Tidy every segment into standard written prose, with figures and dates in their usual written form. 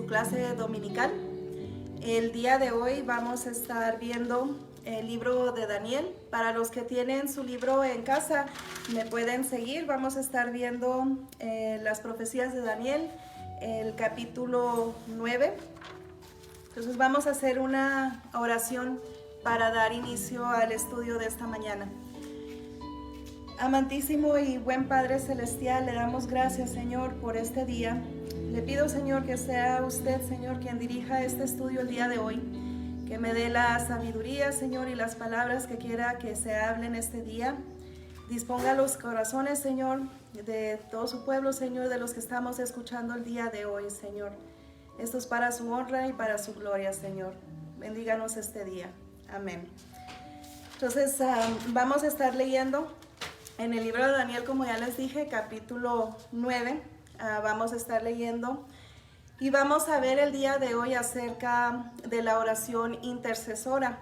clase dominical. El día de hoy vamos a estar viendo el libro de Daniel. Para los que tienen su libro en casa, me pueden seguir. Vamos a estar viendo las profecías de Daniel, el capítulo 9. Entonces vamos a hacer una oración para dar inicio al estudio de esta mañana. Amantísimo y buen Padre Celestial, le damos gracias, Señor, por este día. Le pido, Señor, que sea usted, Señor, quien dirija este estudio el día de hoy, que me dé la sabiduría, Señor, y las palabras que quiera que se hablen este día. Disponga los corazones, Señor, de todo su pueblo, Señor, de los que estamos escuchando el día de hoy, Señor. Esto es para su honra y para su gloria, Señor. Bendíganos este día. Amén. Entonces, vamos a estar leyendo en el libro de Daniel, como ya les dije, capítulo 9. Vamos a estar leyendo y vamos a ver el día de hoy acerca de la oración intercesora.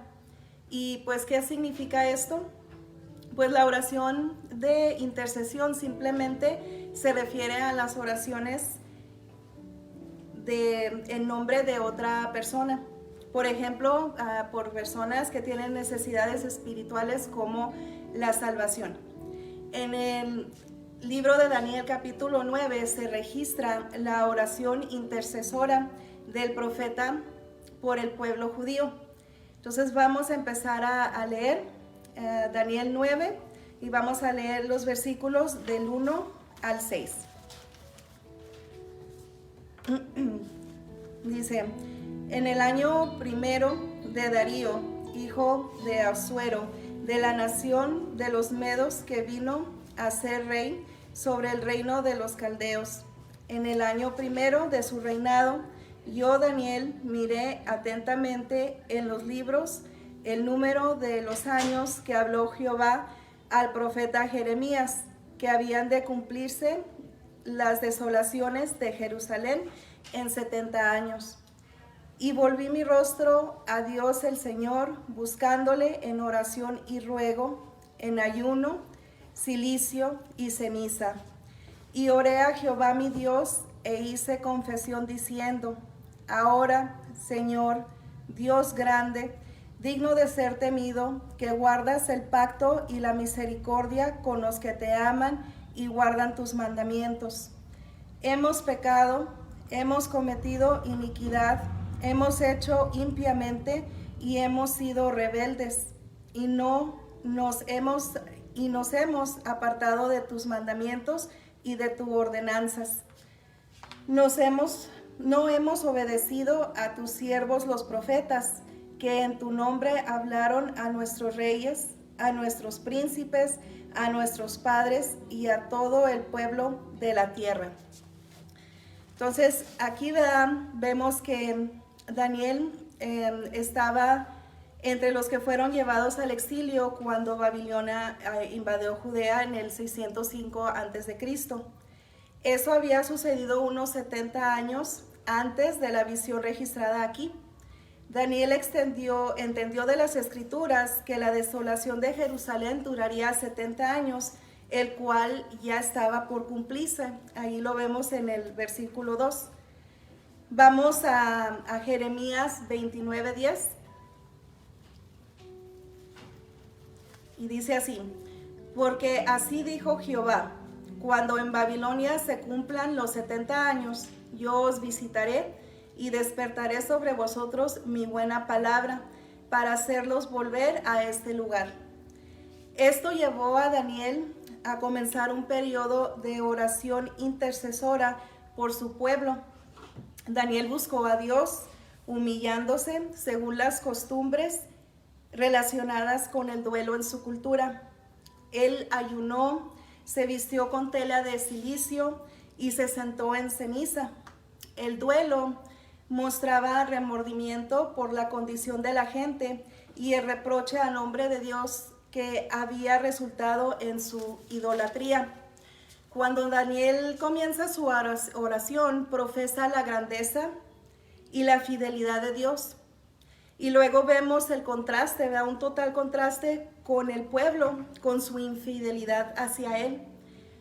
Y pues, ¿qué significa esto? Pues la oración de intercesión simplemente se refiere a las oraciones en nombre de otra persona. Por ejemplo, por personas que tienen necesidades espirituales como la salvación. En el libro de Daniel capítulo 9 se registra la oración intercesora del profeta por el pueblo judío. Entonces vamos a empezar a leer Daniel 9 y vamos a leer los versículos del 1 al 6. Dice: en el año primero de Darío, hijo de Asuero, de la nación de los medos, que vino a ser rey sobre el reino de los caldeos. En el año primero de su reinado, yo, Daniel, miré atentamente en los libros el número de los años que habló Jehová al profeta Jeremías, que habían de cumplirse las desolaciones de Jerusalén en 70 años. Y volví mi rostro a Dios el Señor, buscándole en oración y ruego, en ayuno, cilicio y ceniza. Y oré a Jehová mi Dios e hice confesión diciendo: ahora, Señor, Dios grande, digno de ser temido, que guardas el pacto y la misericordia con los que te aman y guardan tus mandamientos. Hemos pecado, hemos cometido iniquidad, hemos hecho impiamente y hemos sido rebeldes, y nos hemos apartado de tus mandamientos y de tus ordenanzas. No hemos obedecido a tus siervos los profetas, que en tu nombre hablaron a nuestros reyes, a nuestros príncipes, a nuestros padres y a todo el pueblo de la tierra. Entonces, aquí vemos que Daniel estaba entre los que fueron llevados al exilio cuando Babilonia invadió Judea en el 605 a.C. Eso había sucedido unos 70 años antes de la visión registrada aquí. Daniel entendió de las escrituras que la desolación de Jerusalén duraría 70 años, el cual ya estaba por cumplirse. Ahí lo vemos en el versículo 2. Vamos a Jeremías 29:10. Y dice así: porque así dijo Jehová, cuando en Babilonia se cumplan los 70 años, yo os visitaré y despertaré sobre vosotros mi buena palabra para hacerlos volver a este lugar. Esto llevó a Daniel a comenzar un periodo de oración intercesora por su pueblo. Daniel buscó a Dios humillándose según las costumbres relacionadas con el duelo en su cultura. Él ayunó, se vistió con tela de silicio y se sentó en ceniza. El duelo mostraba remordimiento por la condición de la gente y el reproche al nombre de Dios que había resultado en su idolatría. Cuando Daniel comienza su oración, profesa la grandeza y la fidelidad de Dios. Y luego vemos el contraste, un total contraste con el pueblo, con su infidelidad hacia él.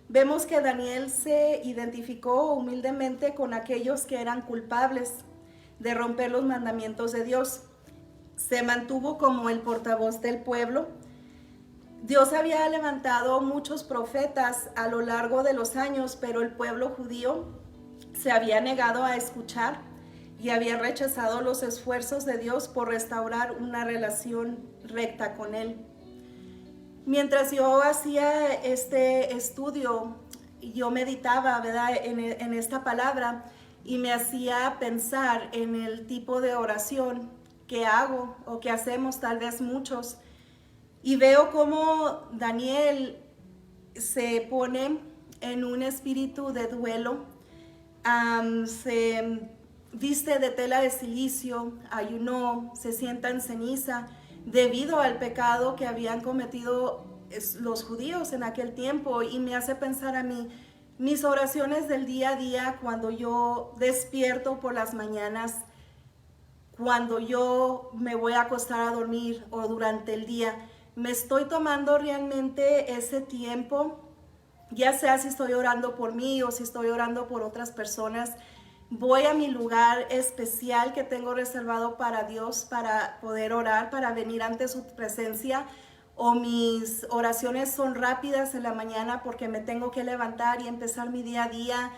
Vemos que Daniel se identificó humildemente con aquellos que eran culpables de romper los mandamientos de Dios. Se mantuvo como el portavoz del pueblo. Dios había levantado muchos profetas a lo largo de los años, pero el pueblo judío se había negado a escuchar y había rechazado los esfuerzos de Dios por restaurar una relación recta con Él. Mientras yo hacía este estudio, yo meditaba, ¿verdad?, en esta palabra y me hacía pensar en el tipo de oración que hago o que hacemos tal vez muchos. Y veo cómo Daniel se pone en un espíritu de duelo, se viste de tela de silicio, ayunó, se sienta en ceniza debido al pecado que habían cometido los judíos en aquel tiempo, y me hace pensar a mí, mis oraciones del día a día cuando yo despierto por las mañanas, cuando yo me voy a acostar a dormir o durante el día, me estoy tomando realmente ese tiempo, ya sea si estoy orando por mí o si estoy orando por otras personas. Voy a mi lugar especial que tengo reservado para Dios, para poder orar, para venir ante su presencia, o mis oraciones son rápidas en la mañana porque me tengo que levantar y empezar mi día a día,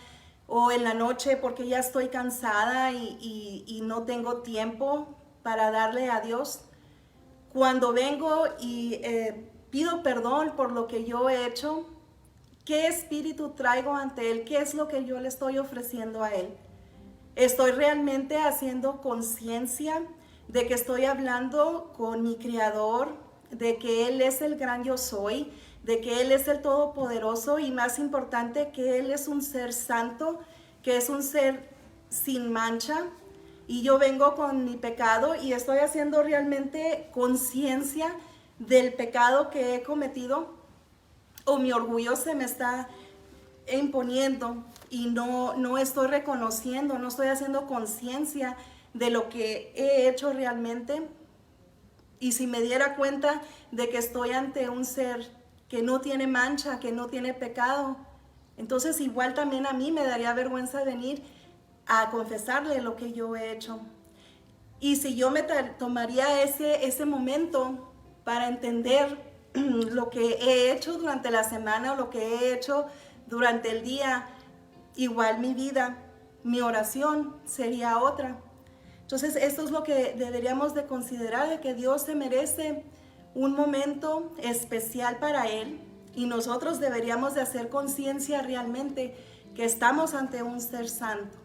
o en la noche porque ya estoy cansada y no tengo tiempo para darle a Dios. Cuando vengo y pido perdón por lo que yo he hecho, ¿qué espíritu traigo ante Él? ¿Qué es lo que yo le estoy ofreciendo a Él? ¿Estoy realmente haciendo conciencia de que estoy hablando con mi Creador, de que Él es el gran yo soy, de que Él es el todopoderoso y, más importante, que Él es un ser santo, que es un ser sin mancha? Y yo vengo con mi pecado y estoy haciendo realmente conciencia del pecado que he cometido, o mi orgullo se me está imponiendo y no estoy reconociendo, no estoy haciendo conciencia de lo que he hecho realmente. Y si me diera cuenta de que estoy ante un ser que no tiene mancha, que no tiene pecado, entonces igual también a mí me daría vergüenza venir a confesarle lo que yo he hecho. Y si yo me tomaría ese momento para entender lo que he hecho durante la semana o lo que he hecho durante el día, igual mi vida, mi oración sería otra. Entonces esto es lo que deberíamos de considerar, de que Dios se merece un momento especial para Él, y nosotros deberíamos de hacer conciencia realmente que estamos ante un ser santo.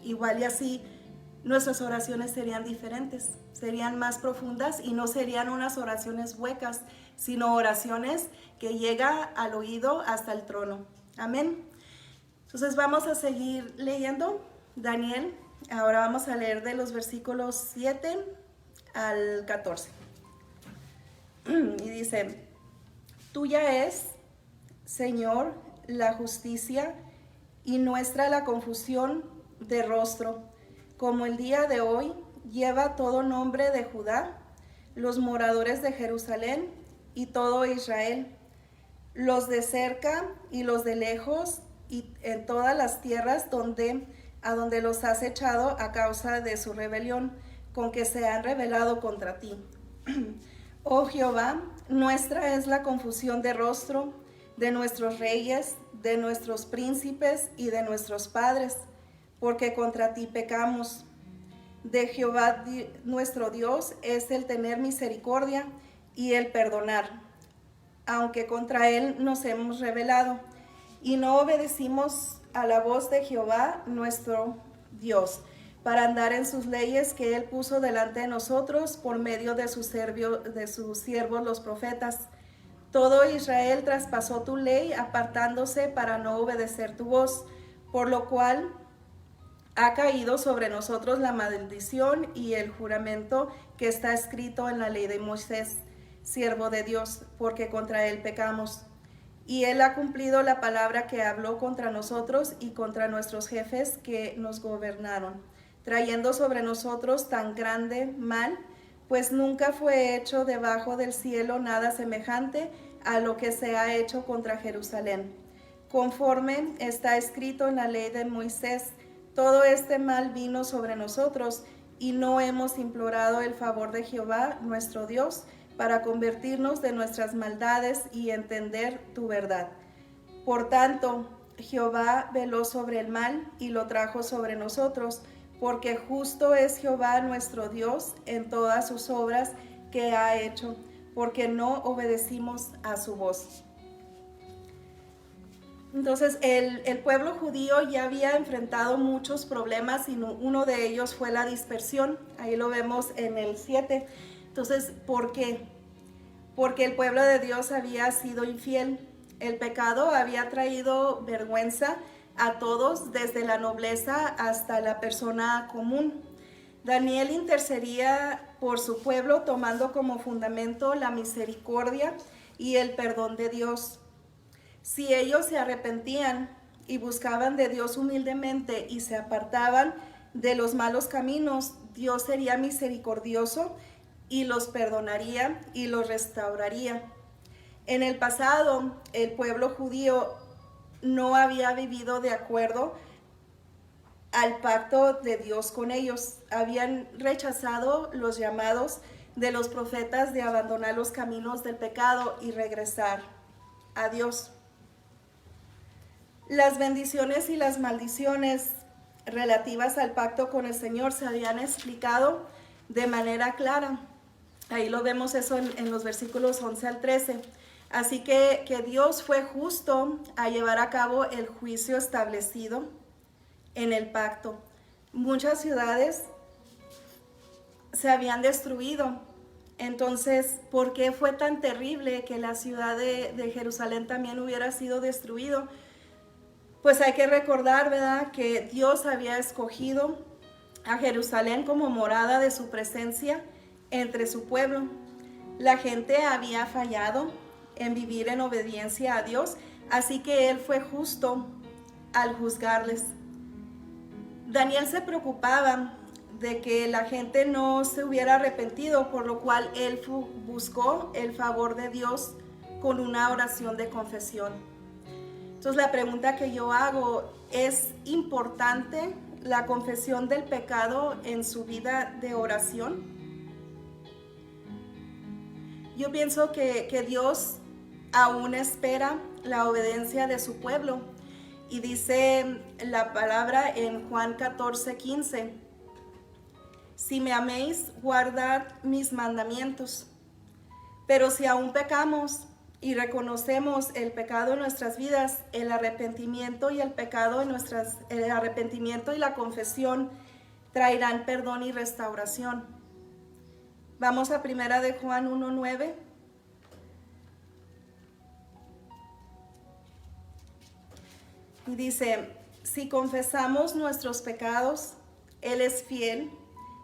Igual y así nuestras oraciones serían diferentes, serían más profundas y no serían unas oraciones huecas, sino oraciones que llegan al oído hasta el trono. Amén. Entonces vamos a seguir leyendo Daniel. Ahora vamos a leer de los versículos 7 al 14. Y dice: Tuya es, Señor, la justicia, y nuestra la confusión de rostro, como el día de hoy lleva todo nombre de Judá, los moradores de Jerusalén y todo Israel, los de cerca y los de lejos, y en todas las tierras a donde los has echado a causa de su rebelión, con que se han rebelado contra ti. Oh Jehová, nuestra es la confusión de rostro de nuestros reyes, de nuestros príncipes y de nuestros padres, porque contra ti pecamos. De Jehová nuestro Dios es el tener misericordia y el perdonar, aunque contra él nos hemos rebelado y no obedecimos a la voz de Jehová nuestro Dios, para andar en sus leyes que él puso delante de nosotros por medio de sus siervos los profetas. Todo Israel traspasó tu ley, apartándose para no obedecer tu voz, por lo cual ha caído sobre nosotros la maldición y el juramento que está escrito en la ley de Moisés, siervo de Dios, porque contra él pecamos. Y él ha cumplido la palabra que habló contra nosotros y contra nuestros jefes que nos gobernaron, trayendo sobre nosotros tan grande mal, pues nunca fue hecho debajo del cielo nada semejante a lo que se ha hecho contra Jerusalén. Conforme está escrito en la ley de Moisés, todo este mal vino sobre nosotros, y no hemos implorado el favor de Jehová nuestro Dios para convertirnos de nuestras maldades y entender tu verdad. Por tanto, Jehová veló sobre el mal y lo trajo sobre nosotros, porque justo es Jehová nuestro Dios en todas sus obras que ha hecho, porque no obedecimos a su voz. Entonces el pueblo judío ya había enfrentado muchos problemas y uno de ellos fue la dispersión. Ahí lo vemos en el 7. Entonces, ¿por qué? Porque el pueblo de Dios había sido infiel. El pecado había traído vergüenza a todos, desde la nobleza hasta la persona común. Daniel intercedía por su pueblo tomando como fundamento la misericordia y el perdón de Dios. Si ellos se arrepentían y buscaban de Dios humildemente y se apartaban de los malos caminos, Dios sería misericordioso y los perdonaría y los restauraría. En el pasado, el pueblo judío no había vivido de acuerdo al pacto de Dios con ellos. Habían rechazado los llamados de los profetas de abandonar los caminos del pecado y regresar a Dios. Las bendiciones y las maldiciones relativas al pacto con el Señor se habían explicado de manera clara. Ahí lo vemos eso en los versículos 11 al 13. Así que Dios fue justo a llevar a cabo el juicio establecido en el pacto. Muchas ciudades se habían destruido. Entonces, ¿por qué fue tan terrible que la ciudad de Jerusalén también hubiera sido destruido? Pues hay que recordar, ¿verdad?, que Dios había escogido a Jerusalén como morada de su presencia entre su pueblo. La gente había fallado en vivir en obediencia a Dios, así que Él fue justo al juzgarles. Daniel se preocupaba de que la gente no se hubiera arrepentido, por lo cual él buscó el favor de Dios con una oración de confesión. Entonces la pregunta que yo hago, ¿es importante la confesión del pecado en su vida de oración? Yo pienso que Dios aún espera la obediencia de su pueblo. Y dice la palabra en Juan 14:15, si me améis, guardad mis mandamientos. Pero si aún pecamos y reconocemos el pecado en nuestras vidas, el arrepentimiento y la confesión traerán perdón y restauración. Vamos a primera de Juan 1:9. Y dice, si confesamos nuestros pecados, Él es fiel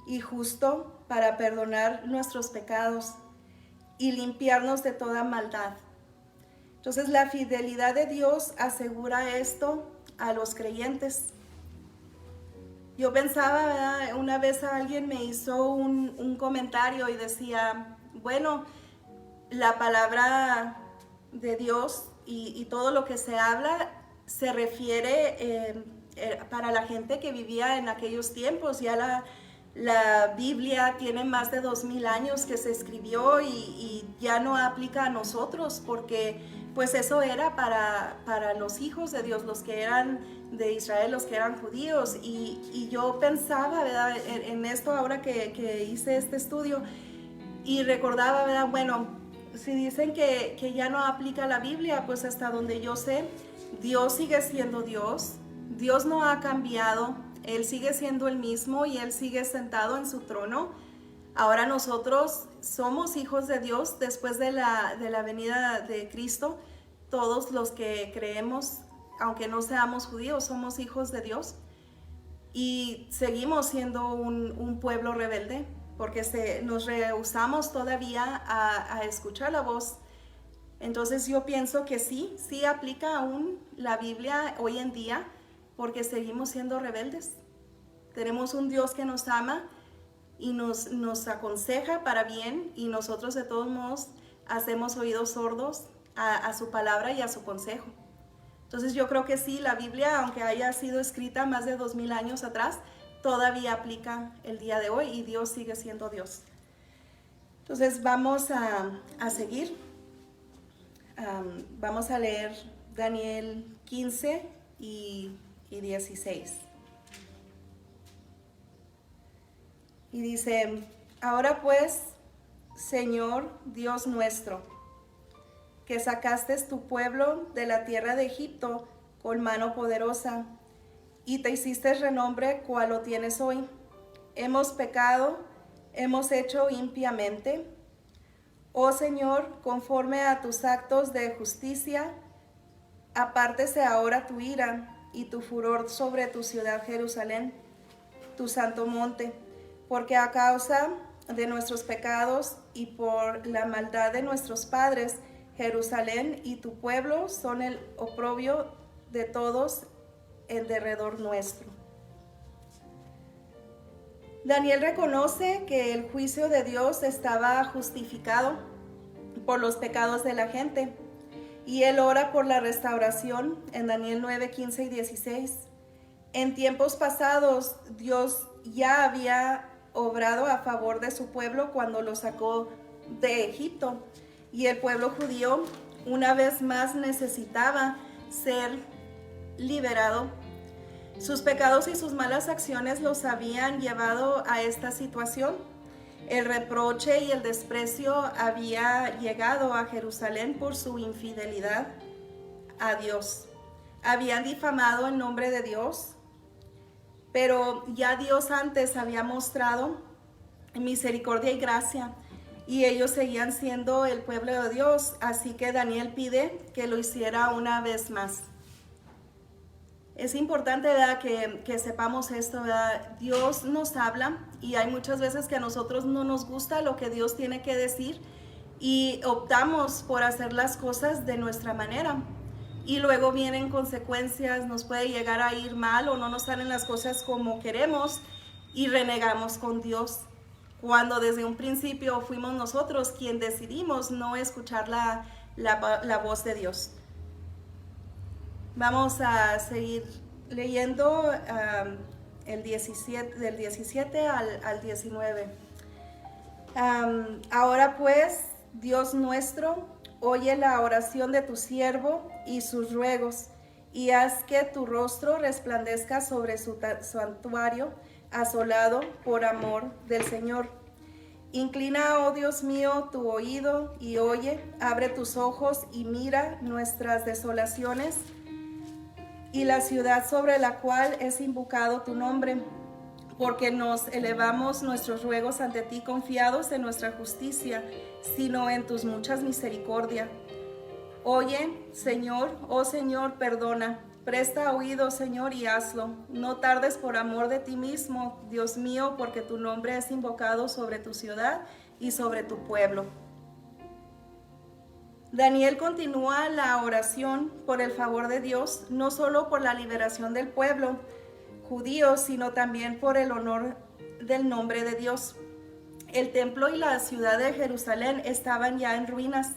y justo para perdonar nuestros pecados y limpiarnos de toda maldad. Entonces la fidelidad de Dios asegura esto a los creyentes. Yo pensaba, ¿verdad? Una vez alguien me hizo un comentario y decía, bueno, la palabra de Dios y todo lo que se habla se refiere para la gente que vivía en aquellos tiempos. Ya la Biblia tiene más de 2000 años que se escribió y ya no aplica a nosotros, porque pues eso era para los hijos de Dios, los que eran de Israel, los que eran judíos. Y yo pensaba, ¿verdad? En esto ahora que hice este estudio, y recordaba, ¿verdad? Bueno, si dicen que ya no aplica la Biblia, pues hasta donde yo sé, Dios sigue siendo Dios. Dios no ha cambiado. Él sigue siendo el mismo y Él sigue sentado en su trono. Ahora nosotros somos hijos de Dios después de la venida de Cristo. Todos los que creemos, aunque no seamos judíos, somos hijos de Dios. Y seguimos siendo un pueblo rebelde, porque nos rehusamos todavía a escuchar la voz. Entonces yo pienso que sí aplica aún la Biblia hoy en día, porque seguimos siendo rebeldes. Tenemos un Dios que nos ama y nos aconseja para bien, y nosotros de todos modos hacemos oídos sordos a su palabra y a su consejo. Entonces yo creo que sí, la Biblia, aunque haya sido escrita más de 2000 años atrás, todavía aplica el día de hoy y Dios sigue siendo Dios. Entonces vamos a seguir. Vamos a leer Daniel 15 y 16. Y dice, ahora pues, Señor Dios nuestro, que sacaste tu pueblo de la tierra de Egipto con mano poderosa, y te hiciste renombre cual lo tienes hoy. Hemos pecado, hemos hecho impiamente. Oh Señor, conforme a tus actos de justicia, apártese ahora tu ira y tu furor sobre tu ciudad Jerusalén, tu santo monte, porque a causa de nuestros pecados y por la maldad de nuestros padres, Jerusalén y tu pueblo son el oprobio de todos en derredor nuestro. Daniel reconoce que el juicio de Dios estaba justificado por los pecados de la gente, y él ora por la restauración en Daniel 9, 15 y 16. En tiempos pasados, Dios ya había obrado a favor de su pueblo cuando lo sacó de Egipto, y el pueblo judío una vez más necesitaba ser liberado. Sus pecados y sus malas acciones los habían llevado a esta situación. El reproche y el desprecio había llegado a Jerusalén por su infidelidad a Dios. Habían difamado el nombre de Dios, pero ya Dios antes había mostrado misericordia y gracia, y ellos seguían siendo el pueblo de Dios, así que Daniel pide que lo hiciera una vez más. Es importante, ¿verdad?, que sepamos esto, ¿verdad? Dios nos habla, y hay muchas veces que a nosotros no nos gusta lo que Dios tiene que decir y optamos por hacer las cosas de nuestra manera. Y luego vienen consecuencias, nos puede llegar a ir mal o no nos salen las cosas como queremos y renegamos con Dios, cuando desde un principio fuimos nosotros quien decidimos no escuchar la voz de Dios. Vamos a seguir leyendo del 17 al 19. Ahora pues, Dios nuestro, oye la oración de tu siervo y sus ruegos, y haz que tu rostro resplandezca sobre su santuario asolado por amor del Señor. Inclina, oh Dios mío, tu oído y oye, abre tus ojos y mira nuestras desolaciones y la ciudad sobre la cual es invocado tu nombre, porque nos elevamos nuestros ruegos ante ti confiados en nuestra justicia, sino en tus muchas misericordias. Oye, Señor, oh Señor, perdona Presta oído, Señor, y hazlo. No tardes por amor de ti mismo, Dios mío, porque tu nombre es invocado sobre tu ciudad y sobre tu pueblo. Daniel continúa la oración por el favor de Dios, no solo por la liberación del pueblo judío, sino también por el honor del nombre de Dios. El templo y la ciudad de Jerusalén estaban ya en ruinas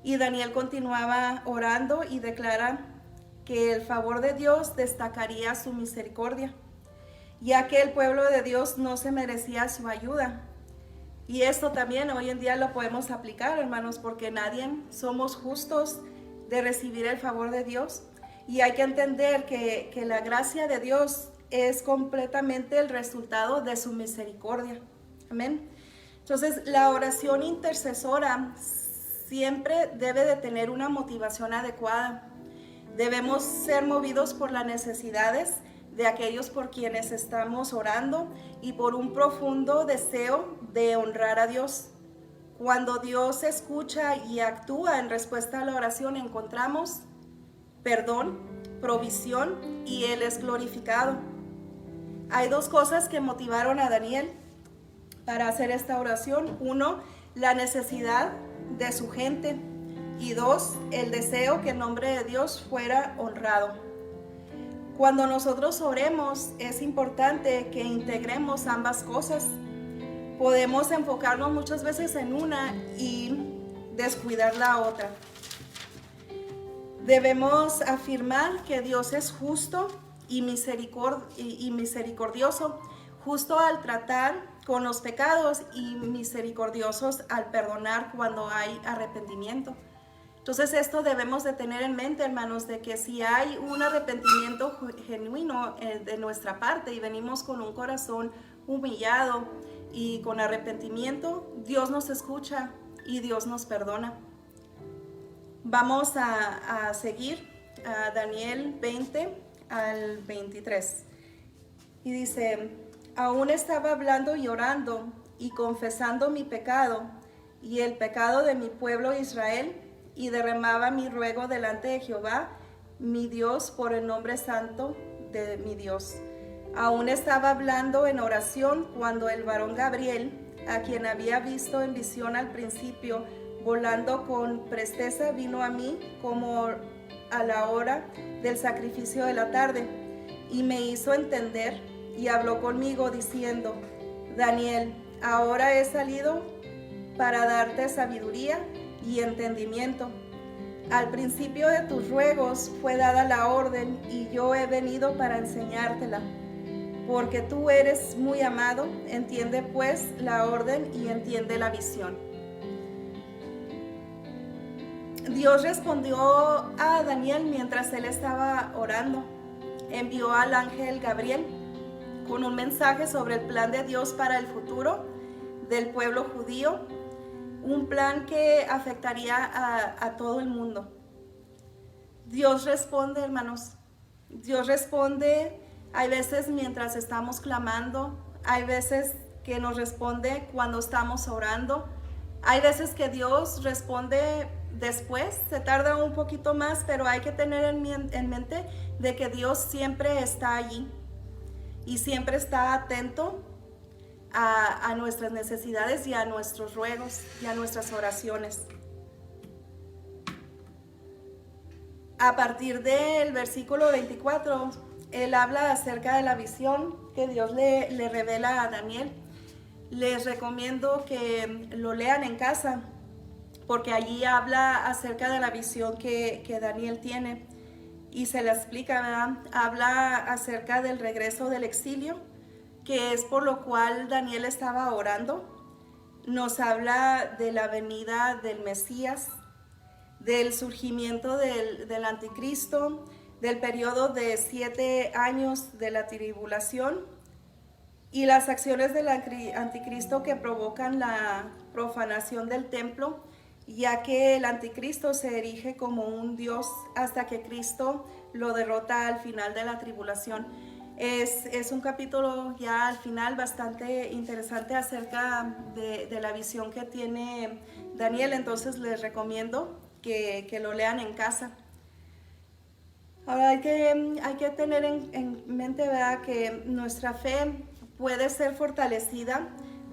y Daniel continuaba orando y declara que el favor de Dios destacaría su misericordia, ya que el pueblo de Dios no se merecía su ayuda. Y esto también hoy en día lo podemos aplicar, hermanos, porque nadie somos justos de recibir el favor de Dios. Y hay que entender que la gracia de Dios es completamente el resultado de su misericordia. Amén. Entonces, la oración intercesora siempre debe de tener una motivación adecuada. Debemos ser movidos por las necesidades de aquellos por quienes estamos orando y por un profundo deseo de honrar a Dios. Cuando Dios escucha y actúa en respuesta a la oración, encontramos perdón, provisión y Él es glorificado. Hay dos cosas que motivaron a Daniel para hacer esta oración. Uno, la necesidad de su gente, y dos, el deseo que el nombre de Dios fuera honrado. Cuando nosotros oremos, es importante que integremos ambas cosas. Podemos enfocarnos muchas veces en una y descuidar la otra. Debemos afirmar que Dios es justo y misericordioso, justo al tratar con los pecados y misericordiosos al perdonar cuando hay arrepentimiento. Entonces esto debemos de tener en mente, hermanos, de que si hay un arrepentimiento genuino de nuestra parte y venimos con un corazón humillado y con arrepentimiento, Dios nos escucha y Dios nos perdona. Vamos a seguir a Daniel 20 al 23. Y dice, aún estaba hablando y orando y confesando mi pecado y el pecado de mi pueblo Israel, y derramaba mi ruego delante de Jehová, mi Dios, por el nombre santo de mi Dios. Aún estaba hablando en oración cuando el varón Gabriel, a quien había visto en visión al principio, volando con presteza, vino a mí como a la hora del sacrificio de la tarde, y me hizo entender, y habló conmigo diciendo, Daniel, ahora he salido para darte sabiduría y entendimiento. Al principio de tus ruegos fue dada la orden y yo he venido para enseñártela. Porque tú eres muy amado, entiende pues la orden y entiende la visión. Dios respondió a Daniel mientras él estaba orando. Envió al ángel Gabriel con un mensaje sobre el plan de Dios para el futuro del pueblo judío. Un plan que afectaría a todo el mundo. Dios responde, hermanos. Dios responde. Hay veces mientras estamos clamando. Hay veces que nos responde cuando estamos orando. Hay veces que Dios responde después. Se tarda un poquito más, pero hay que tener en mente de que Dios siempre está allí. Y siempre está atento a nuestras necesidades y a nuestros ruegos y a nuestras oraciones. A partir del versículo 24, él habla acerca de la visión que Dios le revela a Daniel. Les recomiendo que lo lean en casa, porque allí habla acerca de la visión que Daniel tiene y se la explica, ¿verdad? Habla acerca del regreso del exilio, que es por lo cual Daniel estaba orando. Nos habla de la venida del Mesías, del surgimiento del anticristo, del periodo de 7 años de la tribulación y las acciones del anticristo que provocan la profanación del templo, ya que el anticristo se erige como un dios hasta que Cristo lo derrota al final de la tribulación. Es un capítulo ya al final bastante interesante acerca de la visión que tiene Daniel, entonces les recomiendo que lo lean en casa. Ahora hay que tener en mente, ¿verdad?, que nuestra fe puede ser fortalecida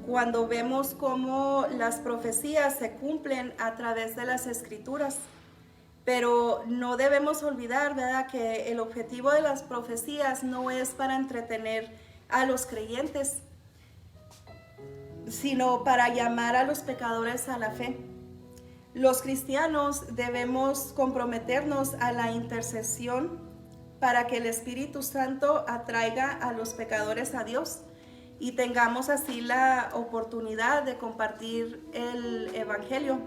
cuando vemos cómo las profecías se cumplen a través de las escrituras. Pero no debemos olvidar, ¿verdad?, que el objetivo de las profecías no es para entretener a los creyentes, sino para llamar a los pecadores a la fe. Los cristianos debemos comprometernos a la intercesión para que el Espíritu Santo atraiga a los pecadores a Dios y tengamos así la oportunidad de compartir el Evangelio.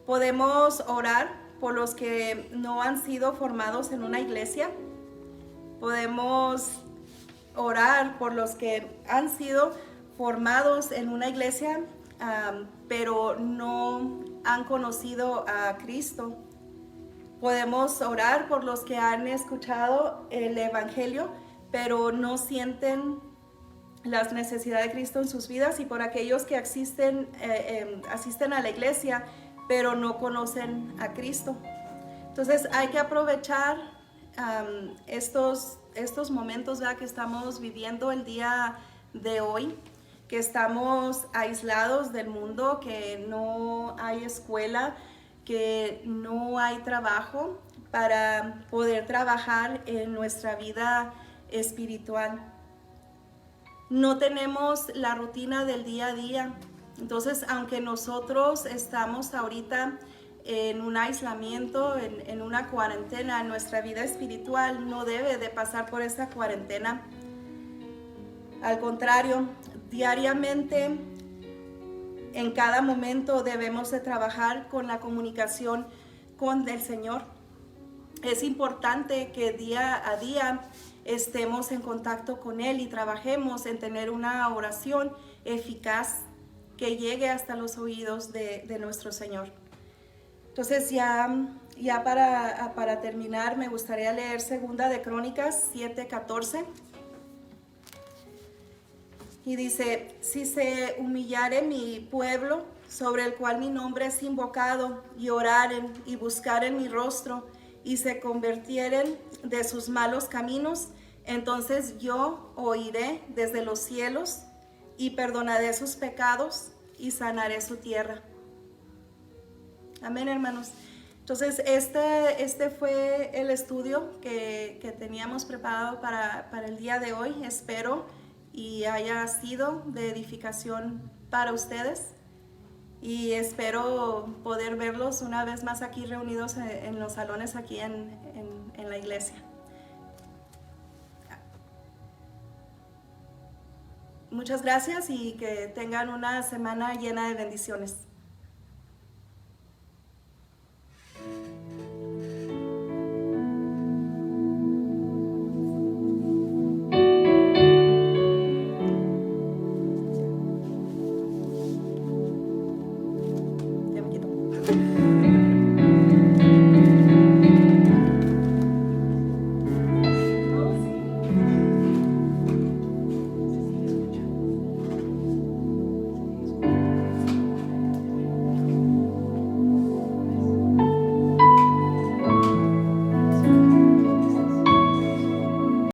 Podemos orar por los que no han sido formados en una iglesia. Podemos orar por los que han sido formados en una iglesia, pero no han conocido a Cristo. Podemos orar por los que han escuchado el Evangelio, pero no sienten las necesidades de Cristo en sus vidas, y por aquellos que asisten a la iglesia, pero no conocen a Cristo. Entonces hay que aprovechar estos momentos, ¿verdad?, que estamos viviendo el día de hoy, que estamos aislados del mundo, que no hay escuela, que no hay trabajo, para poder trabajar en nuestra vida espiritual. No tenemos la rutina del día a día. Entonces, aunque nosotros estamos ahorita en un aislamiento, en una cuarentena, nuestra vida espiritual no debe de pasar por esa cuarentena. Al contrario, diariamente, en cada momento debemos de trabajar con la comunicación con el Señor. Es importante que día a día estemos en contacto con Él y trabajemos en tener una oración eficaz que llegue hasta los oídos de nuestro Señor. Entonces ya para terminar, me gustaría leer 2 de Crónicas 7:14. Y dice: si se humillare mi pueblo, sobre el cual mi nombre es invocado, y oraren y buscaren mi rostro, y se convirtieren de sus malos caminos, entonces yo oiré desde los cielos, y perdonaré sus pecados, y sanaré su tierra. Amén, hermanos. Entonces este fue el estudio que teníamos preparado para el día de hoy. Espero y haya sido de edificación para ustedes, y espero poder verlos una vez más aquí reunidos en los salones aquí en la iglesia. Muchas gracias y que tengan una semana llena de bendiciones. Ya me quito.